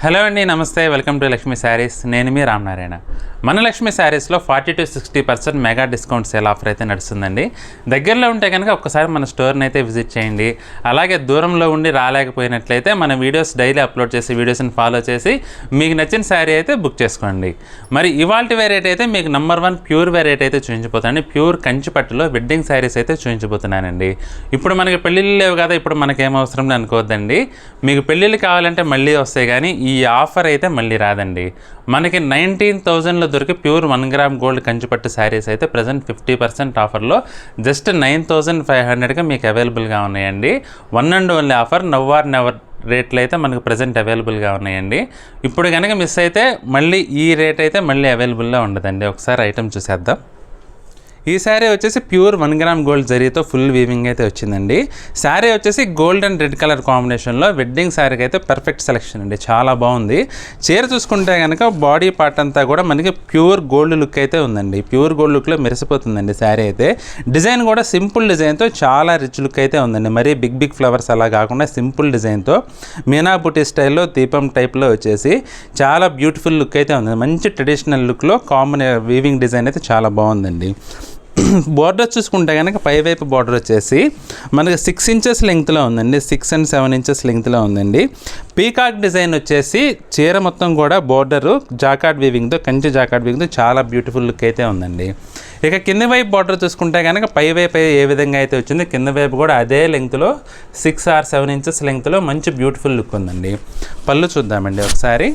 Hello అండి, నమస్తే. Welcome to Lakshmi saris. నేను మీ రామనారాయణ. మన లక్ష్మీ శారీస్లో 40-60% మెగా డిస్కౌంట్ సేల్ ఆఫర్ అయితే నడుస్తుందండి. దగ్గరలో ఉంటే కనుక ఒక్కసారి మన స్టోర్ని అయితే విజిట్ చేయండి. అలాగే దూరంలో ఉండి రాలేకపోయినట్లయితే మన వీడియోస్ డైలీ అప్లోడ్ చేసి వీడియోస్ని ఫాలో చేసి మీకు నచ్చిన శారీ అయితే బుక్ చేసుకోండి. మరి ఇవాల్టి వెరైటీ అయితే మీకు నంబర్ 1 ప్యూర్ వెరైటీ అయితే చూపించబోతున్నాను. ప్యూర్ కంచిపట్టులో వెడ్డింగ్ శారీస్ అయితే చూపించబోతున్నానండి. ఇప్పుడు మనకి పెళ్ళిళ్ళు లేవు కదా, ఇప్పుడు మనకేం అవసరం అనుకోవద్దండి. మీకు పెళ్ళిళ్ళు కావాలంటే మళ్ళీ వస్తాయి, కానీ ఈ ఆఫర్ అయితే మళ్ళీ రాదండి. మనకి 19,000లో దొరికి ప్యూర్ 1 గ్రామ్ గోల్డ్ కంచిపట్టు శారీస్ అయితే ప్రజెంట్ 50% ఆఫర్లో జస్ట్ 9,500గా మీకు అవైలబుల్గా ఉన్నాయండి. One and only offer, now or never రేట్లు అయితే మనకు ప్రజెంట్ అవైలబుల్గా ఉన్నాయండి. ఇప్పుడు కనుక మిస్ అయితే మళ్ళీ ఈ రేట్ అయితే మళ్ళీ అవైలబుల్లో ఉండదండి. ఒకసారి ఐటమ్ చూసేద్దాం. ఈ శారీ వచ్చేసి ప్యూర్ 1 గ్రామ్ గోల్డ్ జరీతో ఫుల్ వీవింగ్ అయితే వచ్చిందండి. శారీ వచ్చేసి గోల్డ్ అండ్ రెడ్ కలర్ కాంబినేషన్లో వెడ్డింగ్ శారీకి అయితే పర్ఫెక్ట్ సెలెక్షన్ అండి. చాలా బాగుంది. చీర చూసుకుంటే కనుక బాడీ పార్ట్ అంతా కూడా మనకి ప్యూర్ గోల్డ్ లుక్ అయితే ఉందండి. ప్యూర్ గోల్డ్ లుక్లో మెరిసిపోతుందండి శారీ అయితే. డిజైన్ కూడా సింపుల్ డిజైన్తో చాలా రిచ్ లుక్ అయితే ఉందండి. మరీ బిగ్ ఫ్లవర్స్ అలా కాకుండా సింపుల్ డిజైన్తో మీనా బుటీ స్టైల్లో దీపం టైప్లో వచ్చేసి చాలా బ్యూటిఫుల్ లుక్ అయితే ఉంది. మంచి ట్రెడిషనల్ లుక్లో వీవింగ్ డిజైన్ అయితే చాలా బాగుందండి. బార్డర్ చూసుకుంటే కనుక పైవైపు బార్డర్ వచ్చేసి మనకి 6 ఇంచెస్ లెంగ్త్లో ఉందండి. 6 and 7 ఇంచెస్ లెంగ్త్లో ఉందండి. పీకాక్ డిజైన్ వచ్చేసి చీర మొత్తం కూడా బార్డరు జాకార్డ్ వీవింగ్తో, కంచి జాకార్డ్ వీవింగ్తో చాలా బ్యూటిఫుల్ లుక్ అయితే ఉందండి. ఇక కింద వైపు బార్డర్ చూసుకుంటే కనుక పైవైపు ఏ విధంగా అయితే వచ్చింది, కింద వైపు కూడా అదే లెంగ్త్లో 6 or 7 ఇంచెస్ లెంగ్త్లో మంచి బ్యూటిఫుల్ లుక్ ఉందండి. పళ్ళు చూద్దామండి ఒకసారి.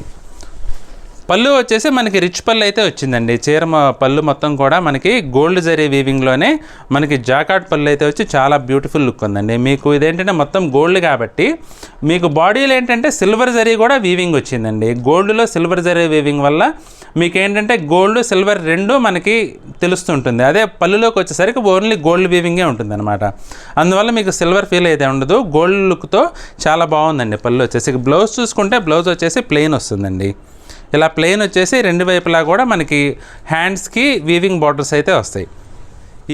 పళ్ళు వచ్చేసి మనకి రిచ్ పళ్ళు అయితే వచ్చిందండి. చీర పళ్ళు మొత్తం కూడా మనకి గోల్డ్ జరీ వీవింగ్లోనే మనకి జాకార్డ్ పళ్ళు అయితే వచ్చి చాలా బ్యూటిఫుల్ లుక్ ఉందండి. మీకు ఇదేంటంటే మొత్తం గోల్డ్ కాబట్టి మీకు బాడీలో ఏంటంటే సిల్వర్ జరీ కూడా వీవింగ్ వచ్చిందండి. గోల్డ్లో సిల్వర్ జరీ వీవింగ్ వల్ల మీకు ఏంటంటే గోల్డ్ సిల్వర్ రెండు మనకి తెలుస్తుంటుంది. అదే పళ్ళులోకి వచ్చేసరికి ఓన్లీ గోల్డ్ వీవింగే ఉంటుంది అనమాట. అందువల్ల మీకు సిల్వర్ ఫీల్ అయితే ఉండదు. గోల్డ్ లుక్తో చాలా బాగుందండి పళ్ళు వచ్చేసి. బ్లౌజ్ చూసుకుంటే బ్లౌజ్ వచ్చేసి ప్లెయిన్ వస్తుందండి. ఇలా ప్లెయిన్ వచ్చేసి రెండు వైపులా కూడా మనకి హ్యాండ్స్కి వీవింగ్ బార్డర్స్ అయితే వస్తాయి.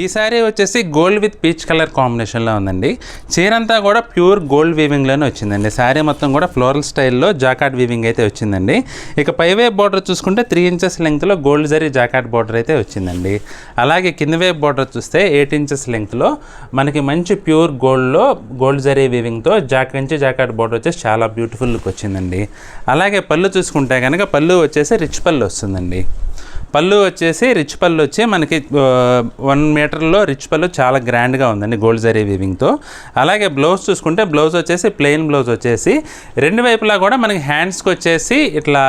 ఈ శారీ వచ్చేసి గోల్డ్ విత్ పీచ్ కలర్ కాంబినేషన్లో ఉందండి. చీరంతా కూడా ప్యూర్ గోల్డ్ వీవింగ్లోనే వచ్చిందండి. శారీ మొత్తం కూడా ఫ్లోరల్ స్టైల్లో జాకార్డ్ వీవింగ్ అయితే వచ్చిందండి. ఇక పైవైపు బార్డర్ చూసుకుంటే 3 ఇంచెస్ లెంగ్త్లో గోల్డ్ జరీ జాకార్డ్ బార్డర్ అయితే వచ్చిందండి. అలాగే కింద వైపు బార్డర్ చూస్తే 8 ఇంచెస్ లెంగ్త్లో మనకి మంచి ప్యూర్ గోల్డ్లో గోల్డ్ జరీ వీవింగ్తో కంచి జాకార్డ్ బార్డర్ వచ్చేసి చాలా బ్యూటిఫుల్ లుక్ వచ్చిందండి. అలాగే పళ్ళు చూసుకుంటే కనుక పళ్ళు వచ్చేసి రిచ్ పళ్ళు వస్తుందండి. పళ్ళు వచ్చేసి రిచ్ పళ్ళు వచ్చి మనకి 1 మీటర్లో రిచ్ పళ్ళు చాలా గ్రాండ్గా ఉందండి గోల్డ్ జరీ వీవింగ్తో. అలాగే బ్లౌజ్ చూసుకుంటే బ్లౌజ్ వచ్చేసి ప్లెయిన్ బ్లౌజ్ వచ్చేసి రెండు వైపులా కూడా మనకి హ్యాండ్స్కి వచ్చేసి ఇట్లా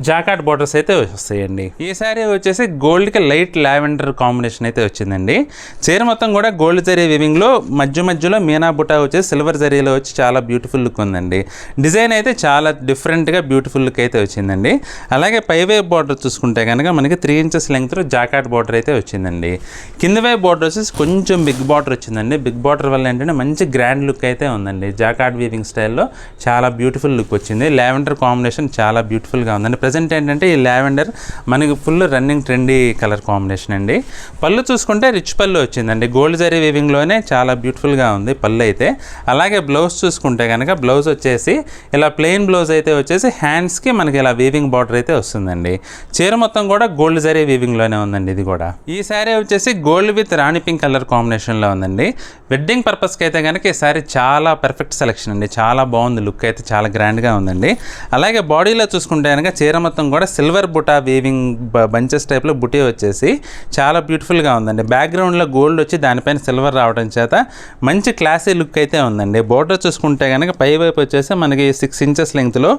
జాకార్డ్ బార్డర్స్ అయితే వస్తాయండి. ఈ శారీ వచ్చేసి గోల్డ్కి లైట్ లావెండర్ కాంబినేషన్ అయితే వచ్చిందండి. చీర మొత్తం కూడా గోల్డ్ జరీ వీవింగ్లో మధ్యలో మీనా బుటా వచ్చేసి సిల్వర్ జరీలో వచ్చి చాలా బ్యూటిఫుల్ లుక్ ఉందండి. డిజైన్ అయితే చాలా డిఫరెంట్గా బ్యూటిఫుల్ లుక్ అయితే వచ్చిందండి. అలాగే పైవైపు బార్డర్ చూసుకుంటే కనుక మనకి 3 ఇంచెస్ లెంగ్త్లో జాకార్డ్ బార్డర్ అయితే వచ్చిందండి. కింద వైపు బార్డర్ వచ్చేసి కొంచెం బిగ్ బార్డర్ వచ్చిందండి. బిగ్ బార్డర్ వల్ల ఏంటంటే మంచి గ్రాండ్ లుక్ అయితే ఉందండి. జాకార్డ్ వీవింగ్ స్టైల్లో చాలా బ్యూటిఫుల్ లుక్ వచ్చింది. లావెండర్ కాంబినేషన్ చాలా బ్యూటిఫుల్గా ఉందండి. ప్రజెంట్ ఏంటంటే ఈ లావెండర్ మనకి full running trendy colour combination అండి. పళ్ళు చూసుకుంటే రిచ్ పళ్ళు వచ్చిందండి. గోల్డ్ జరీ వీవింగ్లోనే చాలా బ్యూటిఫుల్గా ఉంది పళ్ళు అయితే. అలాగే బ్లౌజ్ చూసుకుంటే కనుక బ్లౌజ్ వచ్చేసి ఇలా ప్లెయిన్ బ్లౌజ్ అయితే వచ్చేసి హ్యాండ్స్కి మనకి ఇలా వీవింగ్ బార్డర్ అయితే వస్తుందండి. చీర మొత్తం కూడా గోల్డ్ జరీ వీవింగ్లోనే ఉందండి. ఇది కూడా ఈ శారీ వచ్చేసి gold with Rani pink colour కాంబినేషన్లో ఉందండి. వెడ్డింగ్ పర్పస్కి అయితే కనుక ఈ శారీ చాలా పర్ఫెక్ట్ సెలెక్షన్ అండి. చాలా బాగుంది. లుక్ అయితే చాలా గ్రాండ్గా ఉందండి. అలాగే బాడీలో చూసుకుంటే కనుక చీర మొత్తం కూడా సిల్వర్ బుటా వీవింగ్ బంచెస్ టైప్లో బుటీ వచ్చేసి చాలా బ్యూటిఫుల్గా ఉందండి. బ్యాక్గ్రౌండ్లో గోల్డ్ వచ్చి దానిపైన సిల్వర్ రావడం చేత మంచి క్లాసీ లుక్ అయితే ఉందండి. బోర్డర్ చూసుకుంటే కనుక పైవైపు వచ్చేసి మనకి 6 ఇంచెస్ లెంగ్త్లో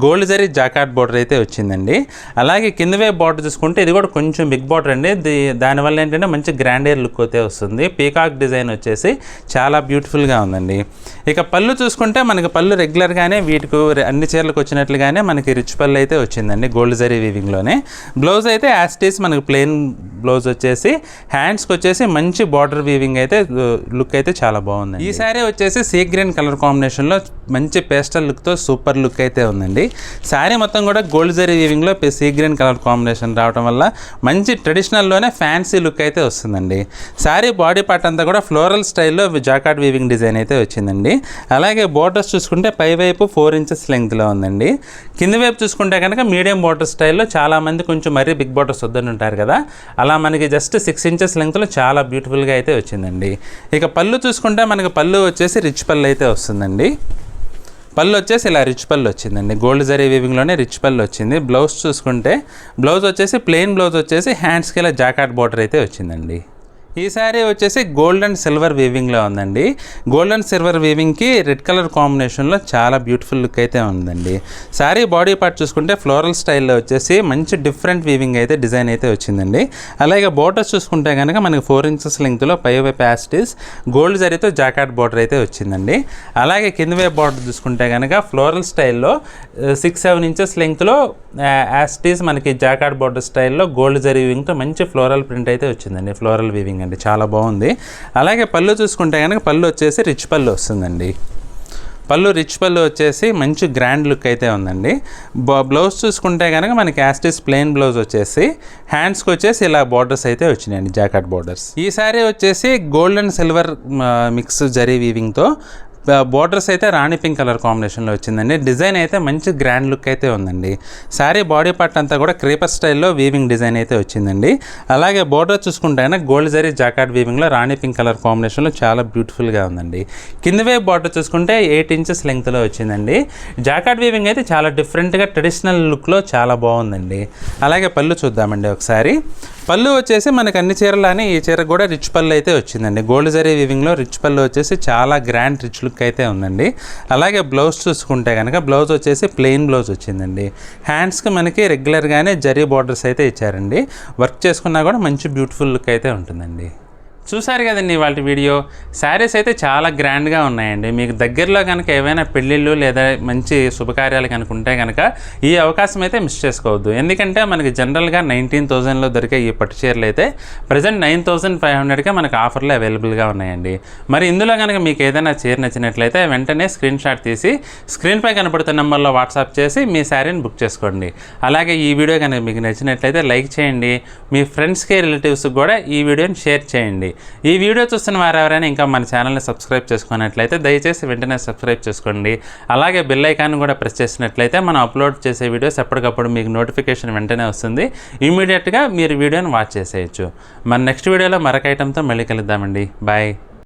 గోల్డ్ జరీ జాకార్డ్ బోర్డర్ అయితే వచ్చిందండి. అలాగే కింద వైపు బార్డర్ చూసుకుంటే ఇది కూడా కొంచెం బిగ్ బార్డర్ అండి. దానివల్ల ఏంటంటే మంచి గ్రాండియర్ లుక్ అయితే వస్తుంది. పీకాక్ డిజైన్ వచ్చేసి చాలా బ్యూటిఫుల్గా ఉందండి. ఇక పళ్ళు చూసుకుంటే మనకి పళ్ళు రెగ్యులర్గానే వీటికి అన్ని చీరలకు వచ్చినట్లుగానే మనకి రిచ్ పళ్ళు అయితే వచ్చింది. వచ్చిందండి గోల్డ్ జరీ వీవింగ్లోనే. బ్లౌజ్ అయితే యాస్టీస్ మనకు ప్లెయిన్ బ్లౌజ్ వచ్చేసి, హ్యాండ్స్కి వచ్చేసి మంచి బార్డర్ వీవింగ్ అయితే లుక్ అయితే చాలా బాగుంది. ఈ శారీ వచ్చేసి సీ గ్రీన్ కలర్ కాంబినేషన్లో మంచి పేస్టల్ లుక్తో సూపర్ లుక్ అయితే ఉందండి. శారీ మొత్తం కూడా గోల్డ్ జరీ వీవింగ్లో సీ గ్రీన్ కలర్ కాంబినేషన్ రావడం వల్ల మంచి ట్రెడిషనల్లోనే ఫ్యాన్సీ లుక్ అయితే వస్తుందండి. శారీ బాడీ పార్ట్ అంతా కూడా ఫ్లోరల్ స్టైల్లో జాకార్డ్ వీవింగ్ డిజైన్ అయితే వచ్చిందండి. అలాగే బోర్డర్స్ చూసుకుంటే పైవైపు 4 ఇంచెస్ లెంగ్త్లో ఉందండి. కింద వైపు చూసుకుంటే కనుక మీడియం బోర్డర్ స్టైల్లో చాలామంది కొంచెం మరీ బిగ్ బోర్డర్స్ వద్దని ఉంటారు కదా, అలా మనకి జస్ట్ 6 ఇంచెస్ లెంగ్త్లో చాలా బ్యూటిఫుల్గా అయితే వచ్చిందండి. ఇక పళ్ళు చూసుకుంటే మనకి పళ్ళు వచ్చేసి రిచ్ పళ్ళు అయితే వస్తుందండి. పళ్ళు వచ్చేసి ఇలా రిచ్ పళ్ళు వచ్చిందండి. గోల్డ్ జరీ వీవింగ్లోనే రిచ్ పళ్ళు వచ్చింది. బ్లౌజ్ చూసుకుంటే బ్లౌజ్ వచ్చేసి ప్లెయిన్ బ్లౌజ్ వచ్చేసి హ్యాండ్స్కి ఇలా జాకార్డ్ బోర్డర్ అయితే వచ్చిందండి. ఈ శారీ వచ్చేసి గోల్డ్ అండ్ సిల్వర్ వీవింగ్లో ఉందండి. గోల్డ్ అండ్ సిల్వర్ వీవింగ్కి రెడ్ కలర్ కాంబినేషన్లో చాలా బ్యూటిఫుల్ లుక్ అయితే ఉందండి. శారీ బాడీ పార్ట్ చూసుకుంటే ఫ్లోరల్ స్టైల్లో వచ్చేసి మంచి డిఫరెంట్ వీవింగ్ అయితే డిజైన్ అయితే వచ్చిందండి. అలాగే బోర్డర్స్ చూసుకుంటే కనుక మనకి 4 ఇంచెస్ లెంగ్త్లో పైవైపు యాస్టీస్ గోల్డ్ జరీతో జాకార్డ్ బోర్డర్ అయితే వచ్చిందండి. అలాగే కింద వైపు బోర్డర్ చూసుకుంటే కనుక ఫ్లోరల్ స్టైల్లో 6-7 ఇంచెస్ లెంగ్త్లో యాస్టీస్ మనకి జాకార్డ్ బోర్డర్ స్టైల్లో గోల్డ్ జరీ వీవింగ్తో మంచి ఫ్లోరల్ ప్రింట్ అయితే వచ్చిందండి. ఫ్లోరల్ వీవింగ్ అండి, చాలా బాగుంది. అలాగే పళ్ళు చూసుకుంటే కనుక పళ్ళు వచ్చేసి రిచ్ పళ్ళు వస్తుందండి. పళ్ళు రిచ్ పళ్ళు వచ్చేసి మంచి గ్రాండ్ లుక్ అయితే ఉందండి. బ్లౌజ్ చూసుకుంటే కనుక మనకి యాస్టీస్ ప్లెయిన్ బ్లౌజ్ వచ్చేసి హ్యాండ్స్కి వచ్చేసి ఇలా బార్డర్స్ అయితే వచ్చినాయండి, జాకార్డ్ బార్డర్స్. ఈ శారీ వచ్చేసి gold and silver mix zari వీవింగ్తో బోర్డర్స్ అయితే రాణి పింక్ కలర్ కాంబినేషన్లో వచ్చిందండి. డిజైన్ అయితే మంచి గ్రాండ్ లుక్ అయితే ఉందండి. శారీ బాడీ పార్ట్ అంతా కూడా క్రీపర్ స్టైల్లో వీవింగ్ డిజైన్ అయితే వచ్చిందండి. అలాగే బోర్డర్ చూసుకుంటే గోల్డ్ జరీ జాకార్డ్ వీవింగ్లో రాణి పింక్ కలర్ కాంబినేషన్లో చాలా బ్యూటిఫుల్గా ఉందండి. కింద వైపు బార్డర్ చూసుకుంటే 8 ఇంచెస్ లెంగ్త్లో వచ్చిందండి. జాకార్డ్ వీవింగ్ అయితే చాలా డిఫరెంట్గా ట్రెడిషనల్ లుక్లో చాలా బాగుందండి. అలాగే పళ్ళు చూద్దామండి ఒకసారి. పళ్ళు వచ్చేసి మనకు అన్ని చీరలానే ఈ చీర కూడా రిచ్ పళ్ళు అయితే వచ్చిందండి. గోల్డ్ జరీ వీవింగ్లో రిచ్ పళ్ళు వచ్చేసి చాలా గ్రాండ్ రిచ్ లుక్ అయితే ఉందండి. అలాగే బ్లౌజ్ చూసుకుంటే కనుక బ్లౌజ్ వచ్చేసి ప్లెయిన్ బ్లౌజ్ వచ్చిందండి. హ్యాండ్స్కి మనకి రెగ్యులర్గానే జరీ బార్డర్స్ అయితే ఇచ్చారండి. వర్క్ చేసుకున్నా కూడా మంచి బ్యూటిఫుల్ లుక్ అయితే ఉంటుందండి. చూసారు కదండి వాళ్ళ వీడియో. శారీస్ అయితే చాలా గ్రాండ్గా ఉన్నాయండి. మీకు దగ్గరలో కనుక ఏవైనా పెళ్ళిళ్ళు లేదా మంచి శుభకార్యాలు కనుక ఉంటే కనుక ఈ అవకాశం అయితే మిస్ చేసుకోవద్దు. ఎందుకంటే మనకి జనరల్గా 19,000లో దొరికే ఈ పట్టు చీరలు అయితే ప్రజెంట్ 9,500కే మనకు ఆఫర్లు అవైలబుల్గా ఉన్నాయండి. మరి ఇందులో కనుక మీకు ఏదైనా చీర నచ్చినట్లయితే వెంటనే స్క్రీన్ షాట్ తీసి స్క్రీన్పై కనపడుతున్న నెంబర్లో వాట్సాప్ చేసి మీ శారీని బుక్ చేసుకోండి. అలాగే ఈ వీడియో కనుక మీకు నచ్చినట్లయితే లైక్ చేయండి. మీ ఫ్రెండ్స్కి రిలేటివ్స్కి కూడా ఈ వీడియోని షేర్ చేయండి. ఈ వీడియో చూస్తున్న వారు ఎవరైనా ఇంకా మన ఛానల్ని సబ్స్క్రైబ్ చేసుకున్నట్లయితే దయచేసి వెంటనే సబ్స్క్రైబ్ చేసుకోండి. అలాగే బెల్ ఐకాన్ కూడా ప్రెస్ చేసినట్లయితే మనం అప్లోడ్ చేసే వీడియోస్ ఎప్పటికప్పుడు మీకు నోటిఫికేషన్ వెంటనే వస్తుంది. ఇమీడియట్గా మీరు వీడియోని వాచ్ చేసేయచ్చు. మన నెక్స్ట్ వీడియోలో మరొక ఐటెంతో మళ్ళీ కలుద్దామండి. బాయ్.